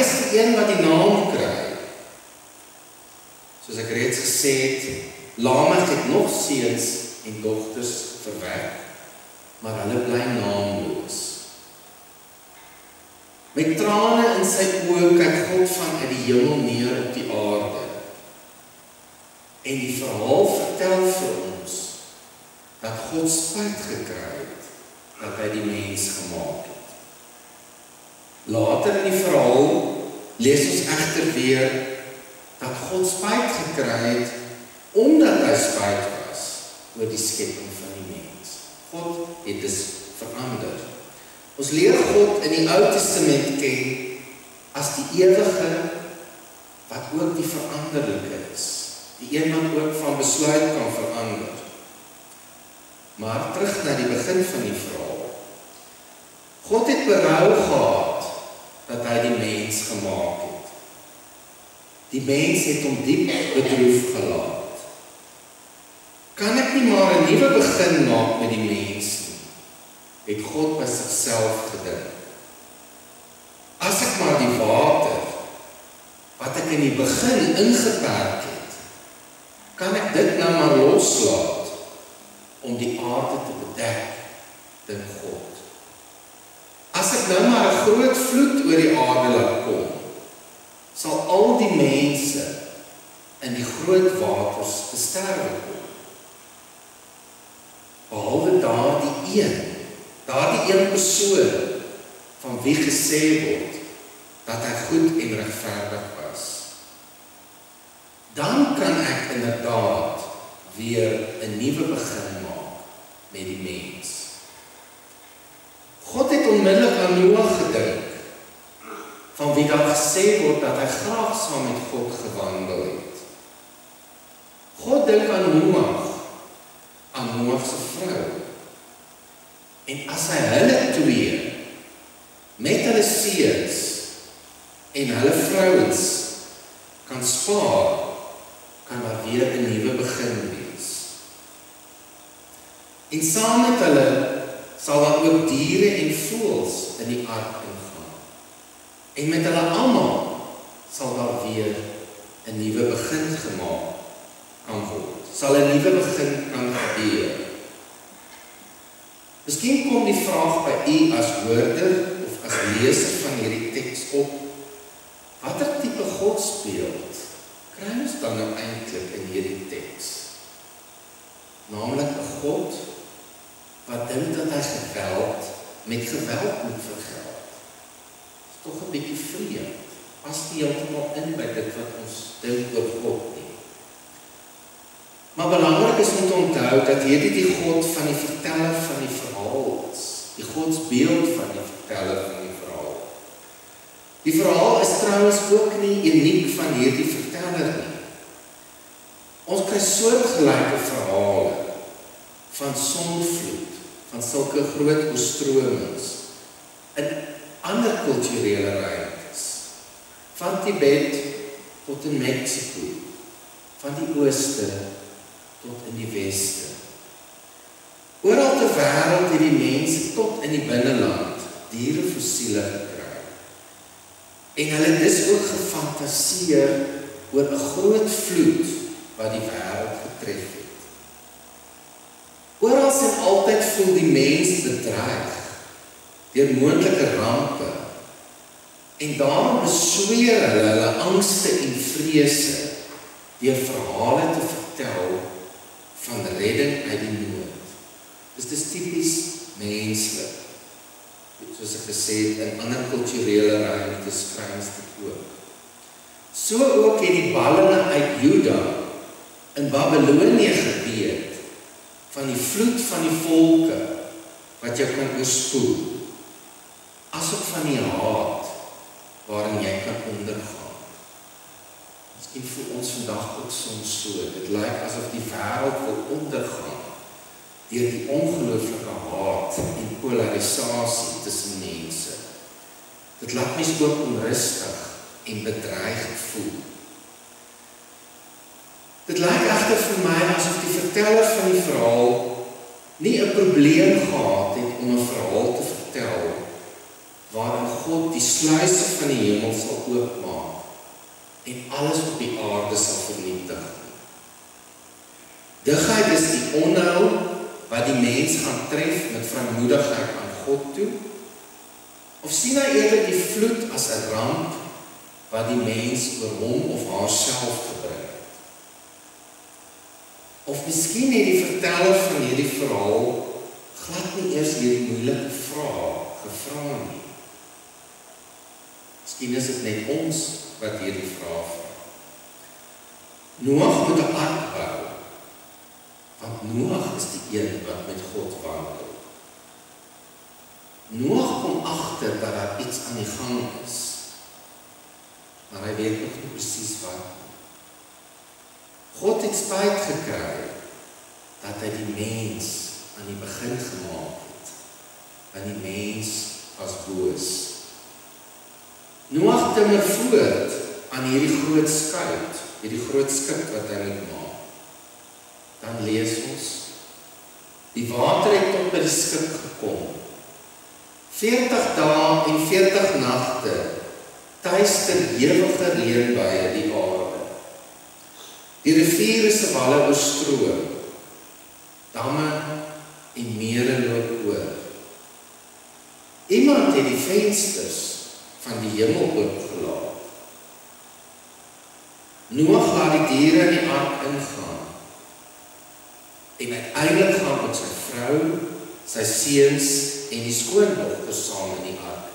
is die een wat die naam kry. Soos ek reeds gesê het, Lamech het nog seuns en dogters verwek, maar hulle bly naamloos. Met trane in sy oë kyk God vanuit die hemel neer op die aarde. En die verhaal vertel vir ons dat God spyt gekry het dat hy die mens gemaak het. Later in die verhaal lees ons egter weer dat God spyt gekry het omdat hy spyt was oor die skepping van die mens. God het dus verander. Ons leer God in die Ou Testament ken as die ewige wat ook die veranderlike is. Die een wat ook van besluit kan verander. Maar terug na die begin van die verhaal. God het berou gehad dat hy die mens gemaak het. Die mens het hom diep bedroef gelaat. Kan ek nie maar 'n nuwe begin maak met die mens nie, het God by sigself gedink. As ek maar die water, wat ek in die begin ingeperk het, kan ek dit nou maar loslaat, om die aarde te bedek, dink God. As ek nou maar 'n groot vloed oor die aarde laat kom, sal al die mense in die groot waters te sterwe kom. Behalwe daardie een persoon, van wie gesê word, dat hy goed en regverdig was. Dan kan ek inderdaad weer 'n nuwe begin maak met die mens. God het onmiddellik aan Noag gedink, van wie daar gesê word dat hy graag saam met God gewandel het. God dink aan Noag se vrou. En as hy hulle twee, met hulle seuns en hulle vrouens, kan spaar, kan daar weer 'n nuwe begin wees. En saam met hulle sal daar ook diere en voëls in die ark ingaan. En met hulle almal sal daar weer 'n nuwe begin gemaak kan word. Sal 'n nuwe begin kan gebeur. Miskien kom die vraag by u as hoorder of as leser van hierdie teks op, watter tipe godsbeeld kry ons dan nou eintlik in hierdie teks? Naamlik 'n God wat dink dat hy geweld met geweld moet vergeld. Dit is tog 'n bietjie vreemd. Pas nie heeltemal in by dit wat ons dink oor God nie. Maar belangrik is om te onthou dat hierdie die God van die verteller van die verhaal is. Die godsbeeld van die verteller van die verhaal. Die verhaal is trouwens ook nie uniek van hierdie verteller nie. Ons kry soortgelyke verhale van sonvloed, van sulke groot oorstromings in ander kulturele ruimtes, van Tibet tot in Mexico, van die ooste tot in die weste. Oral ter wêreld het die mense tot in die binneland dierefossiele gekry. En hulle het dus ook gefantaseer oor 'n groot vloed wat die wêreld getref het. Oral en altyd voel die mens bedreig deur moontlike rampe. En daarom besweer hulle angste en vrese deur verhale te vertel van redding uit die nood. Dit is tipies menslik. Soos ek gesê het, in ander kulturele ruimtes kry ons dit ook. So ook het die ballinge uit Juda in Babylonië geweet van die vloed van die volke wat jou kan oorspoel, asook van die haat waarin jy kan ondergaan. Miskien voel ons vandag ook soms so. Dit lyk asof die wêreld wil ondergaan deur die ongelooflike haat en polarisasie tussen mense. Dit laat mens ook onrustig en bedreigd voel. Dit lyk egter vir my asof die verteller van die verhaal nie 'n probleem gehad het om 'n verhaal te vertel waarin God die sluise van die hemel sal oopmaak en alles op die aarde sal vernietig. Digheid is die onheil wat die mens gaan tref met vrymoedigheid aan God toe, of sien hy eerder die vloed as 'n ramp wat die mens oor hom of haarself gebring het? Of miskien het die verteller van hierdie verhaal glad nie eers hierdie moeilike vraag gevra nie. Miskien is dit net ons wat hierdie vraag vra. Noag moet 'n ark bou, want Noag is die een wat met God wandel. Noag kom agter dat daar iets aan die gang is, maar hy weet nog nie presies wat. God het spyt gekry dat hy die mens aan die begin gemaak het, want die mens was boos. Noag timmer voort aan hierdie groot skip, hierdie groot skip wat hy moet maak. Dan lees ons, die water het tot by die skip gekom. 40 dae en 40 nagte tuister hewige reënbuie die aarde. Die riviere se walle oorstroom, damme en mere loop oor. Iemand het die vensters van die hemel oopgelaat. Noag laat die diere in die ark ingaan en uiteindelik gaan met sy vrou, sy seuns en die skoondogters saam in die ark.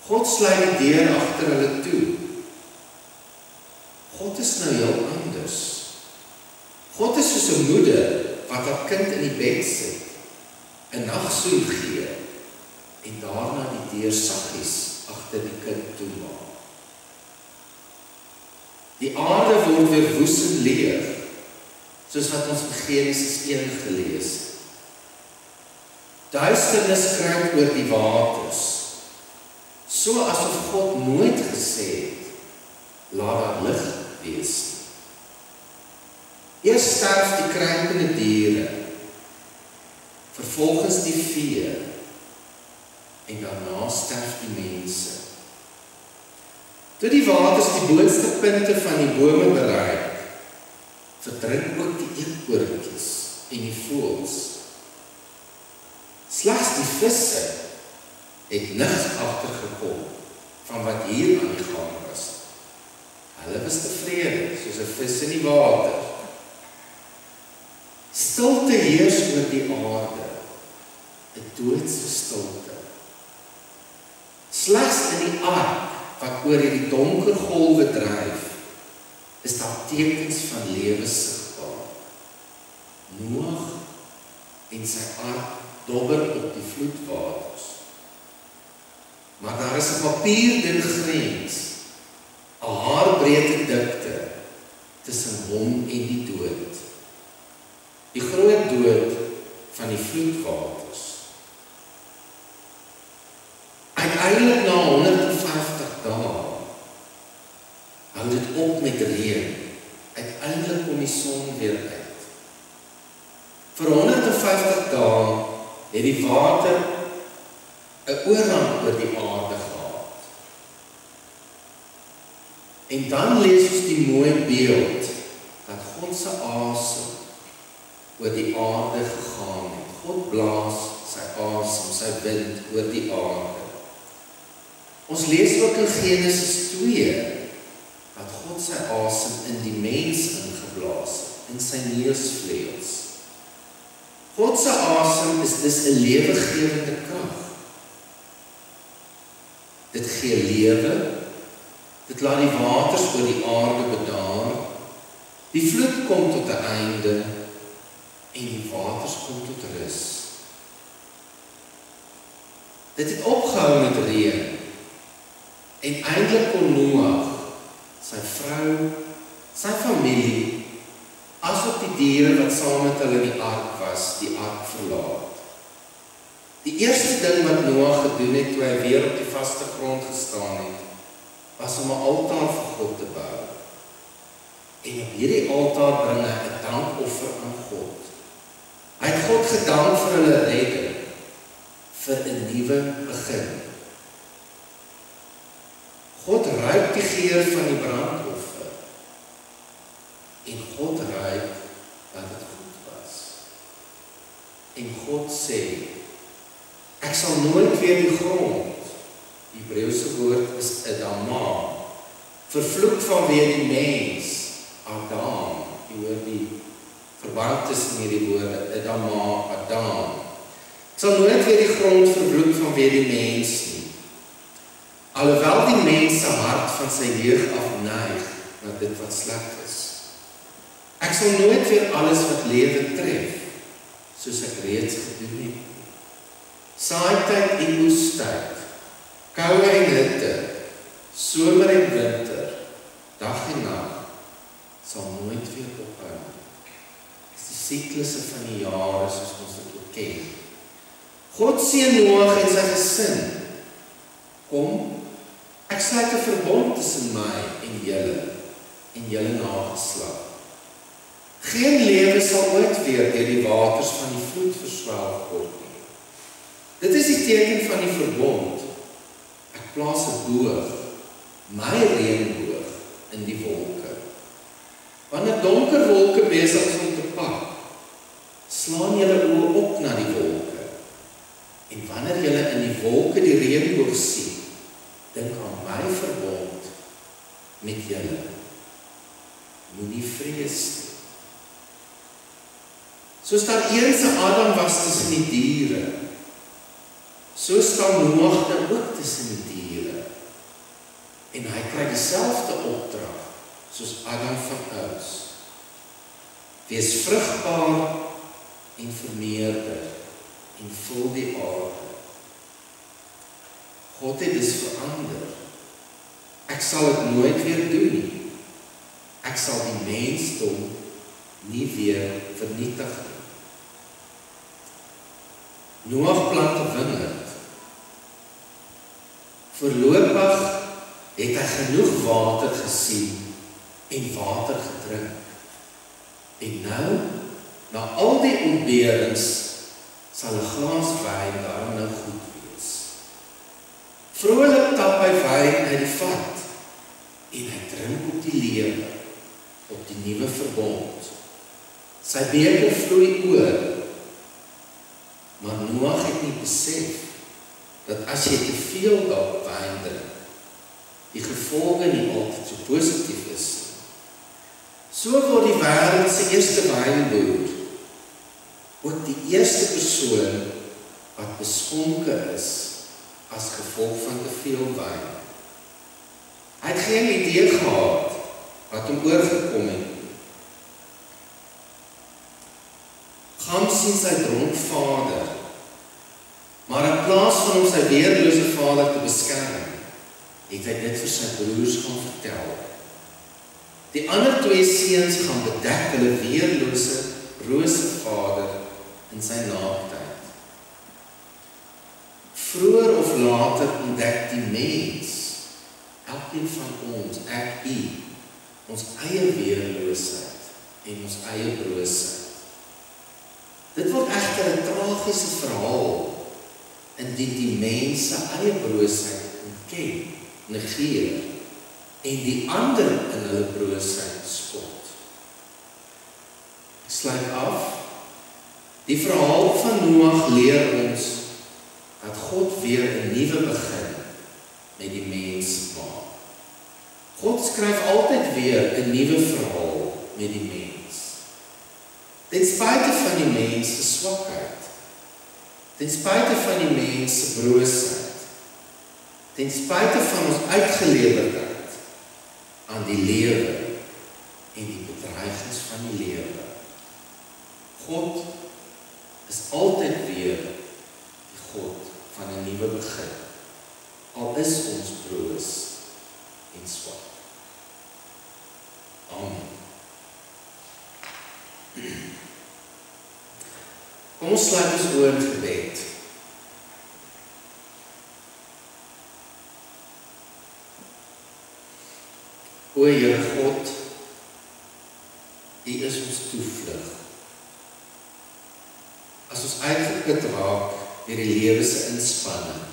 God sluit die deur agter hulle toe. God is nou heel anders. God is soos 'n moeder wat haar kind in die bed sit, 'n nagsoen gee en daarna die deur saggies agter die kind toemaak. Die aarde word weer woes en leeg, soos wat ons in Genesis 1 gelees het. Duisternis kruip oor die waters, so asof God nooit gesê het, laat daar lig wees. Eers sterf die kruipende diere, vervolgens die vee, en daarna sterf die mense. Toe die waters die boonste punte van die bome bereik, verdrink ook die eekhoorntjies en die voëls. Slegs die visse het niks agtergekom van wat hier aan die gang was. Hulle was tevrede, soos 'n vis in die water. Stilte heers oor die aarde, 'n doodse stilte. Slegs in die ark wat oor hierdie donker golwe dryf, is daar tekens van lewe sigbaar. Noag en sy ark dobber op die vloedwaters. Maar daar is 'n papierdun grens, 'n haarbreedte dikte tussen hom en die dood. Die groot dood van die vloedwaters. Uiteindelik na 150 dae hou dit op met reën. Uiteindelik kom die son weer uit. Vir 150 dae het die water 'n oorhand oor die aarde gehad. En dan lees ons die mooi beeld dat God se asem oor die aarde gegaan het. God blaas sy asem, sy wind oor die aarde. Ons lees ook in Genesis 2 dat God sy asem in die mens ingeblaas het, in sy neusvleuels. God se asem is dus 'n lewegewende krag. Dit gee lewe, dit laat die waters oor die aarde bedaar, die vloed kom tot 'n einde en die waters kom tot rus. Dit het opgehou met reën en eintlik kon Noag, sy vrou, sy familie, asook die diere wat saam met hulle in die ark was, die ark verlaat. Die eerste ding wat Noag gedoen het toe hy weer op die vaste grond gestaan het, was om 'n altaar vir God te bou. En op hierdie altaar bring hy 'n dankoffer aan God. Hy het God gedank vir hulle redding, vir 'n nuwe begin. God ruik die geur van die brandoffer en God ruik dat dit goed was. En God sê, ek sal nooit weer die grond, die Hebreëse woord is Adama, vervloek vanweë die mens, Adam, jy hoor die verband tussen hierdie woorde, Adama, Adam. Ek sal nooit weer die grond vervloek vanweë die mens nie. Alhoewel die mens se hart van sy jeug af neig na dit wat sleg is. Ek sal nooit weer alles wat lewe tref, soos ek reeds gedoen het. Saaityd en oestyd, koue en hitte, somer en winter, dag en nag, sal nooit weer ophou. Dit is die siklusse van die jare soos ons dit ook ken. God seën Noag en sy gesin. Kom, ek sluit 'n verbond tussen my en julle nageslag. Geen lewe sal ooit weer deur die waters van die vloed verswelg word nie. Dit is die teken van die verbond. Ek plaas 'n boog, my reënboog, in die wolke. Wanneer donker wolke besig is om te pak, slaan julle oë op na die wolke. En wanneer julle in die wolke die reënboog sien, dink aan my verbond met julle. Moenie vrees nie. Soos daar eens 'n Adam was tussen die diere, so staan Noag nou ook tussen die diere. En hy kry dieselfde opdrag soos Adam van ouds. Wees vrugbaar en vermeerder en vul die aarde. God het dus verander. Ek sal dit nooit weer doen nie. Ek sal die mensdom nie weer vernietig nie. Noag plant 'n wingerd. Voorlopig het hy genoeg water gesien en water gedrink. En nou, na al die ontberings, sal 'n glas wyn daarom nou goed wees. Vrolik tap hy wyn uit die vat en hy drink op die lewe, op die nuwe verbond. Sy beker vloei oor. Maar Noag het nie besef dat as jy te veel wyn drink, die gevolge nie altyd so positief is. So word die wêreld se eerste wynboer ook die eerste persoon wat beskonke is as gevolg van te veel wyn. Hy het geen idee gehad wat hom oorgekom het. Ham sien sy dronk vader, maar in plaas van hom sy weerlose vader te beskerm, het hy dit vir sy broers gaan vertel. Die ander twee seuns gaan bedek hulle weerlose, brose vader in sy naaktheid. Vroeër of later ontdek die mens, elkeen van ons, ek, u, ons eie weerloosheid en ons eie broosheid. Dit word egter 'n tragiese verhaal indien die mens se eie broosheid ontken, negeer en die ander in hulle broosheid spot. Ek sluit af. Die verhaal van Noag leer ons dat God weer 'n nuwe begin met die mens maak. God skryf altyd weer 'n nuwe verhaal met die mens. Ten spyte van die mens se swakheid, ten spyte van die mens se broosheid, ten spyte van ons uitgelewerdheid aan die lewe en die bedreigings van die lewe. God is altyd weer die God van 'n nuwe begin, al is ons broos en swak. Amen. Kom ons sluit ons oë in gebed. O Here God, U is ons toevlug. As ons uitgeput raak deur die lewe se inspanning.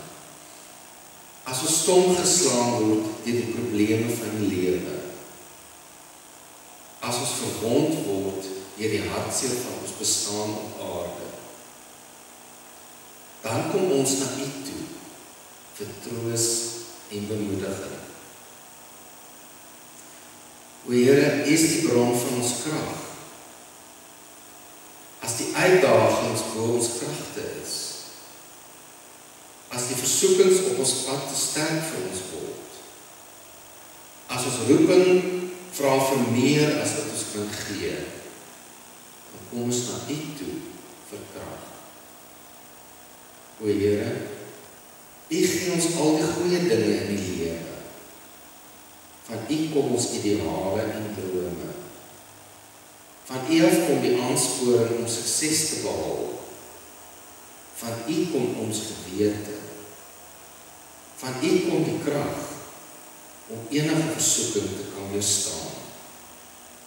As ons stom geslaan word deur die probleme van die lewe. As ons verwond word deur die hartseer van ons bestaan op aarde. Dan kom ons na U toe vir troos en bemoediging. O Here, U is die bron van ons krag. As die uitdagings bo ons kragte is, as die versoekings op ons pad te sterk vir ons word, as ons roeping vra vir meer as wat ons kan gee, dan kom ons na U toe vir krag. O Here, U gee ons al die goeie dinge in die lewe. Van U kom ons ideale en drome. Van U af kom die aansporing om sukses te behaal. Van U kom ons gewete. Van U kom die krag om enige versoeking te kan weerstaan.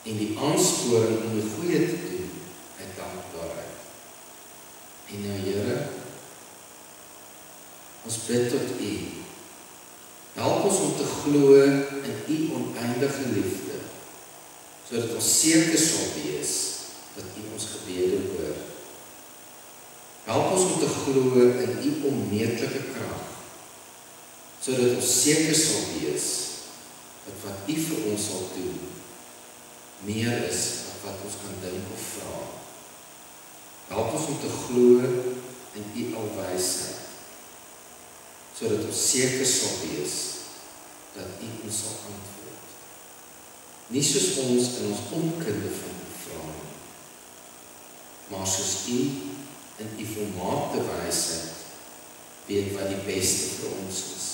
En die aansporing om die goeie te doen uit dankbaarheid. En nou Here, ons bid tot U. Help ons om te glo in U oneindige liefde, sodat ons seker sal wees dat U ons gebede hoor. Help ons om te glo in U onmeetlike krag, sodat ons seker sal wees dat wat U vir ons sal doen, meer is as wat ons kan dink of vra. Help ons om te glo in U alwysheid, sodat ons seker sal wees dat U ons sal antwoord. Nie soos ons in ons onkunde van U vra nie, maar soos U in U volmaakte wysheid weet wat die beste vir ons is.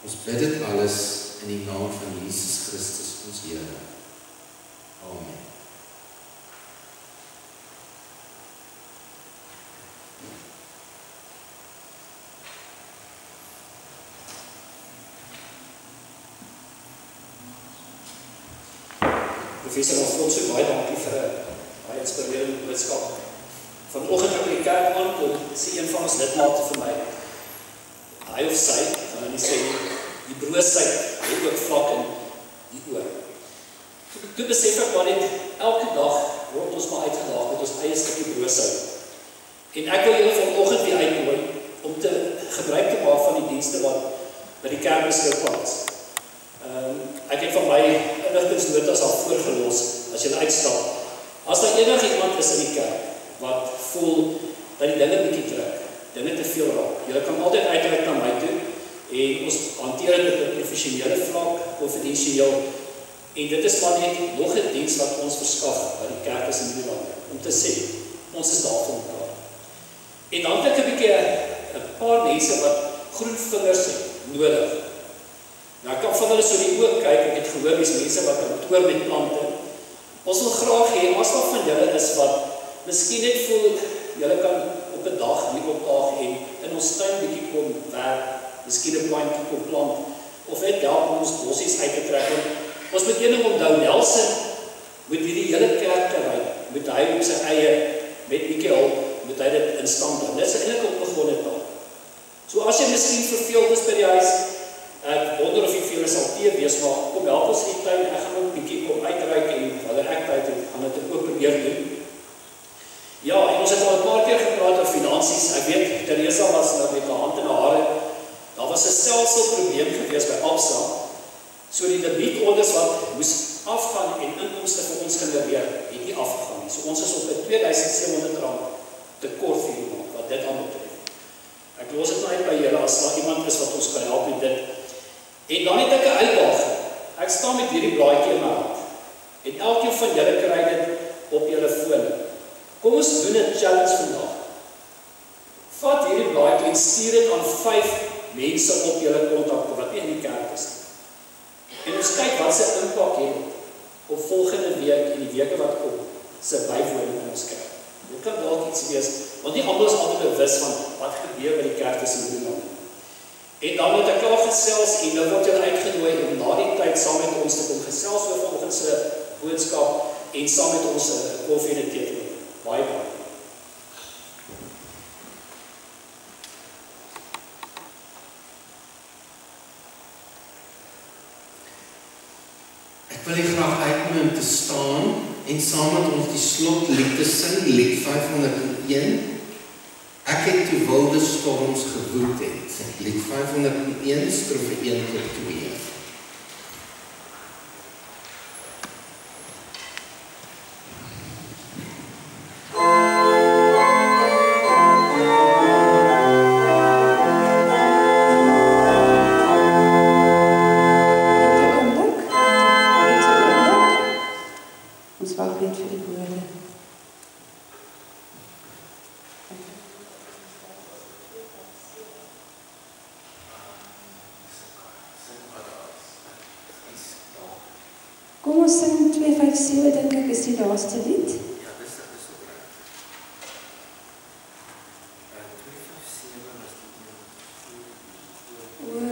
Ons bid dit alles in die naam van Jesus Christus, ons Here. Amen. Professor Alfonso, baie dankie vir 'n baie inspirerende boodskap. Vanoggend ek by die kerk aankom, sê een van ons lidmate vir my, hy of sy, gaan nie sê, die broosheid, het ook vlak in die oor. Toe besef ek maar net, elke dag word ons maar uitgedaag met ons eie stukkie broosheid. En ek wil julle vanoggend weer uitnooi, om te gebruik te maak van die dienste wat by die kerk beskikbaar is. Ek het van my inligtingsnotas al voorgelos, as jy uitstap. As daar enige iemand is in die kerk, wat voel dat die dinge bietjie druk, dinge te veel raak, julle kan altyd uitreik na my toe, en ons hanteer dit op 'n professionele vlak, konfidensieel, en dit is maar net nog 'n diens wat ons verskaf, wat die kerk is in die lande, om te sê, ons is daar vir mekaar. En dan het ek 'n bietjie 'n paar mense wat groen vingers het, nodig. Nou, ek kan van hulle so die oog kyk, ek het gehoor die mense wat kantoor met plante. Ons wil graag hê, as daar van julle is wat miskien net voel, julle kan op 'n dag hier opdaag en in ons tuin bietjie kom werk, miskien 'n plantjie kom plant, of net help om ons bossies uit te trek. Ons moet een ding onthou, Nelson moet hierdie hele kerkterrein, moet hy op sy eie, met bietjie hulp, moet hy dit in stand hou. Dit is eintlik op begonne taak. So as jy miskien verveeld is by die huis, ek wonder of jy vir julle sal tee wees, maar kom help ons in die tuin, ek gaan ook 'n bietjie kom uitreik en wanneer ek tyd het, gaan dit ook probeer doen. Ja, en ons het al 'n paar keer gepraat oor finansies. Ek weet, Teresa was nou met haar hand in haar hare. Daar was 'n stelselprobleem gewees by Absa. So die debietorders wat moes afgaan en inkomste vir ons genereer, het nie afgegaan nie. So ons is op 'n R2700 tekort vir hierdie maand, wat dit aanbetref. Ek los dit maar uit by julle as daar iemand is wat ons kan help met dit. En dan het ek 'n uitdaging. Ek staan met hierdie blaadjie in my hand. En elkeen van julle kry dit op julle foon. Kom ons doen 'n challenge vandag. Vat hierdie blaadjie en stuur dit aan 5 mense op julle kontakte wat nie in die kerk is nie. En ons kyk wat se impak het op volgende week en die weke wat kom se bywoning in ons kerk. Dit kan dalk iets wees, want nie almal is altyd bewus van wat gebeur by die kerk tussen hierdie lande. En dan het ek al gesels en nou word julle uitgenooi om na die tyd saam met ons te kom gesels oor vanoggend se boodskap en saam met ons 'n koffie en 'n tee te drink. Baie dankie. wil jy graag uitnooi om te staan en saam met ons die slotlied te sing, lied 501. Ek het toe wilde storms gewoed het. Lied 501, strofe 1 tot 2. Kom ons sing 257, dink ek is die laaste lied. Ja, dis opreg. 257 was die O.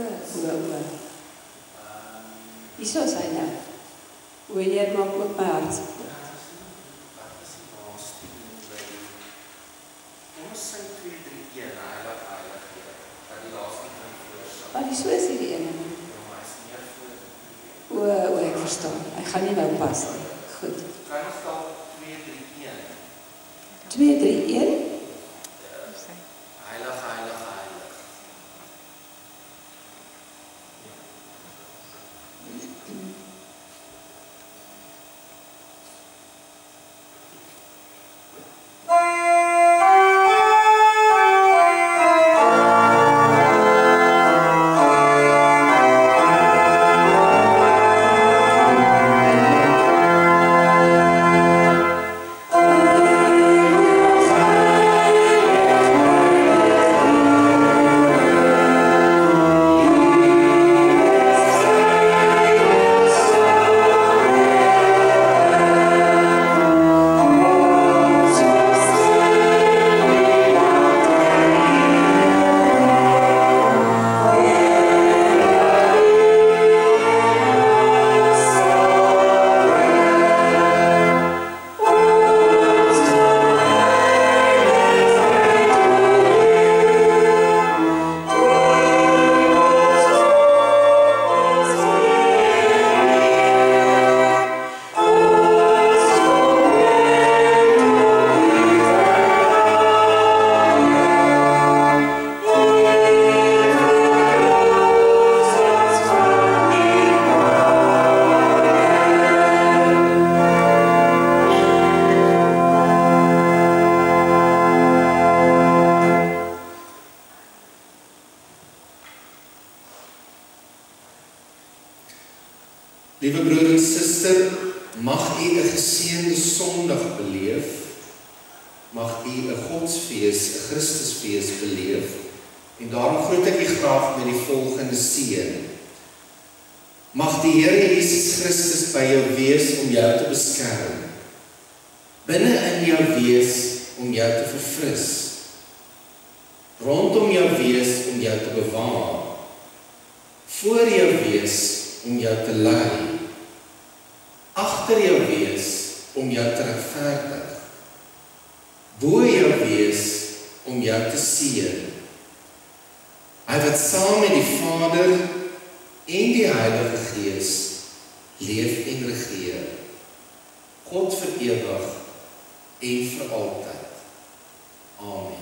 Hierso is hy nou. O, Heer, maak ook my hart. Wat is die laaste lied? Kom ons sing 231, heilig, Heer. Dat die laaste lied voorstel. Hierso is hy die ene. O, ek verstaan. Hy gaan nie nou pas nie. Goed. Kan ons dalk 231? 231? Heilig, heilig, heilig. Liewe broer en suster, mag u 'n geseënde Sondag beleef. Mag u 'n Godsfees, 'n Christusfees beleef. En daarom groet ek u graag met die volgende seën. Mag die Here Jesus Christus by jou wees om jou te beskerm. Binne in jou wees om jou te verfris. Rondom jou wees om jou te bewaar. Voor jou wees om jou te lei. Agter jou wees om jou te regverdig. Bo jou wees om jou te seën. Hy wat saam met die Vader en die Heilige Gees leef en regeer. God vir ewig en vir altyd. Amen.